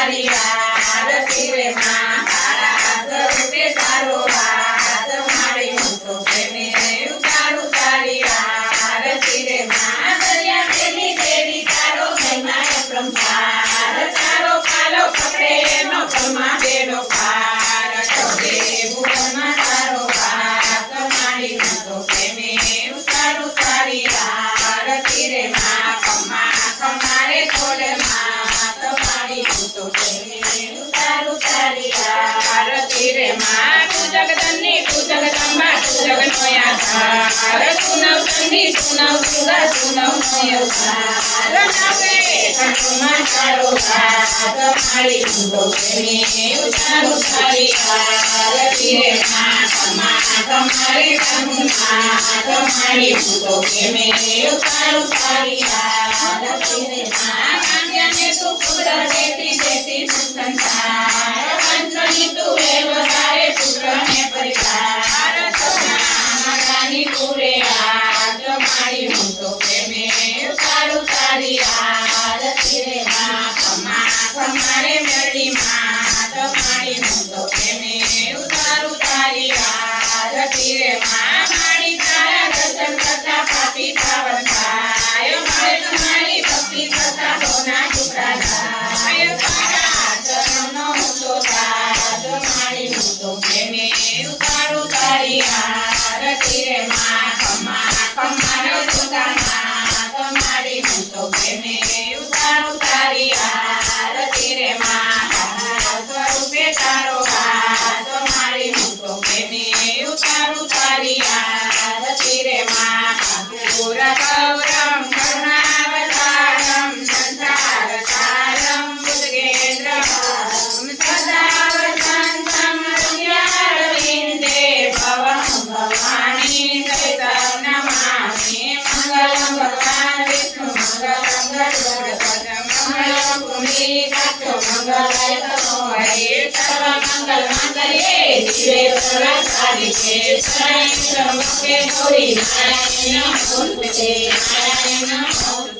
તારી આરતી રે માં તારા સ્વરૂપે તારો હાથ મારી હું તો પ્રેમે ઉતારું તારી આરતી રે માં દરિયા દેવી દેવી તારો મહિમા અપરંપાર તારો કાલો પકડે એનો કમા બેડો પાર ચોકે ભુવનમાં તારો હાથ મારી હું તો પ્રેમે ઉતારું તારી આરતી રે માં કમા કમારે ખોલે માં તમારી હું તો પ્રેમે ઉતારું તારી આરતી રે માં તું જગદંબી તું જગદંબા તું જગનો આધાર તું નવચંડી તું નવદુર્ગા તું નવનો અવતાર નવે કંઠમાં તારો હાથ મારી હું તો પ્રેમે ઉતારું તારી આરતી રે માં કમા કમારે કંઠમાં તમારી હું તો પ્રેમે ઉતારું તારી આરતી રે માં કાંગ્યાને તું પુત્ર દેતી દેતી સંસાર કંચની તું વધારે પુત્રને પરિવાર માતાની પૂરે આજ મારી હું તો પ્રેમે ઉતારું તારી આરતી રે માં કમા કમારે મેળી માં તમારી હું તો પ્રેમે ઉતારું તારી આરતી રે માં મારી તારા દર્શન કરતા પાપી પાવન થાય મળે તમારી ભક્તિ કરતા સોના ટુકડા થાય તારા ચરણનો હું તો તાજ મારી હું તો પ્રેમે ઉતારું તારી આરતી રે માં કમા કમારે સુદામા તમારી હું તો પ્રેમે ઉતારું તારી આરતી રે માં સ્વરૂપે તારો હાથ મારી હું તો પ્રેમે ઉતારું તારી આરતી રે માં પૂરા ગૌરમ કરુણાવતારમ સંસાર સારમ બુદ્ધેન્દ્રમ સદાવસંતમ હૃદયારવિંદે ભવં ભવાની સહિતં નમામિ મંગલં ભગવાન વિષ્ણુ મંગલં ગરુડધ્વજ મંગલં પુંડરીકાક્ષ મંગલાય તનો હરે સર્વ મંગલ માંગલ્યે શિવે સર્વસાધિકે શરણ્યે ત્ર્યંબકે ગૌરી નારાયણી નમોસ્તુતે નારાયણી નમોસ્તુતે